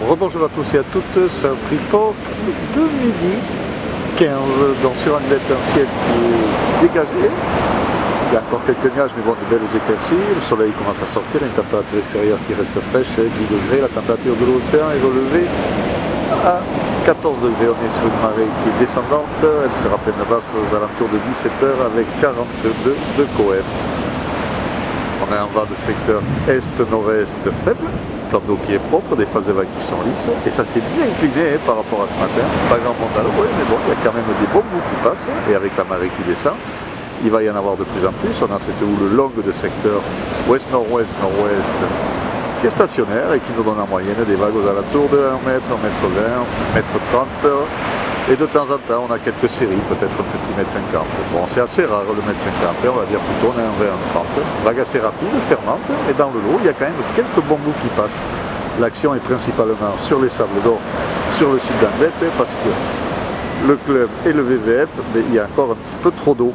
Rebonjour à tous et à toutes, c'est un Freeport de midi 15, donc sur un ciel qui s'est dégagé. Il y a encore quelques nuages, mais bon, de belles éclaircies. Le soleil commence à sortir, une température extérieure qui reste fraîche, 10 degrés. La température de l'océan est relevée à 14 degrés. On est sur une marée qui est descendante. Elle sera pleine basse aux alentours de 17h avec 42 de coef. On est en vent de secteur est-nord-est faible. Plan d'eau qui est propre, des phases de vagues qui sont lisses, et ça s'est bien incliné par rapport à ce matin. Pas grand monde à l'eau, mais bon, il y a quand même des bons bouts qui passent, et avec la marée qui descend, il va y en avoir de plus en plus. On a cette houle longue de secteur ouest-nord-ouest-nord-ouest qui est stationnaire et qui nous donne en moyenne des vagues aux alentours de 1 mètre, 1 mètre 20, 1 mètre 30. Et de temps en temps, on a quelques séries, peut-être un petit mètre 50. Bon, c'est assez rare le mètre 50, on va dire plutôt on a un 20, un 30. Vague assez rapide, fermante, et dans le lot, il y a quand même quelques bons bouts qui passent. L'action est principalement sur les sables d'or, sur le sud d'Anglette, parce que le club et le VVF, mais il y a encore un petit peu trop d'eau.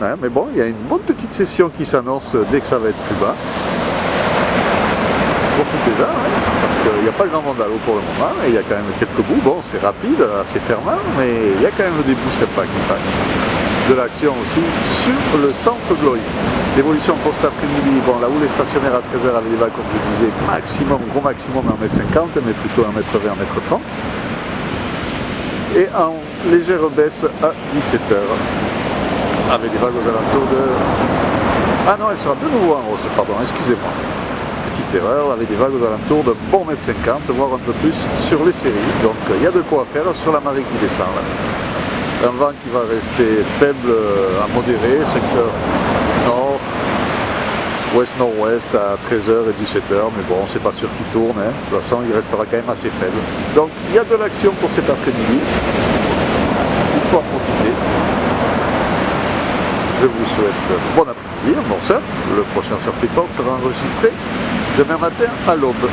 Hein, mais bon, il y a une bonne petite session qui s'annonce dès que ça va être plus bas. Profitez-en, hein, parce qu'il n'y a pas grand monde à l'eau pour le moment, et il y a quand même quelques bouts. Bon, c'est rapide, assez fermant, mais il y a quand même des bouts sympas qui passent. De l'action aussi sur le centre de l'Oï. L'évolution pour cet après-midi, bon, la houle est stationnaire à 13h avec des vagues, comme je disais, maximum, gros maximum 1m50, mais plutôt 1m20, 1m30. Et en légère baisse à 17h, avec des vagues aux alentours de... Ah non, elle sera de nouveau en hausse, pardon, excusez-moi. Petite erreur, avec des vagues aux alentours de bon 1m50, voire un peu plus sur les séries. Donc il y a de quoi faire sur la marée qui descend. Là. Un vent qui va rester faible à modéré, secteur nord, ouest-nord-ouest à 13h et 17h, mais bon, c'est pas sûr qu'il tourne, hein. De toute façon il restera quand même assez faible. Donc il y a de l'action pour cet après-midi, il faut en profiter. Je vous souhaite bon après-midi, bon surf. Le prochain Surf Report sera enregistré demain matin à l'aube.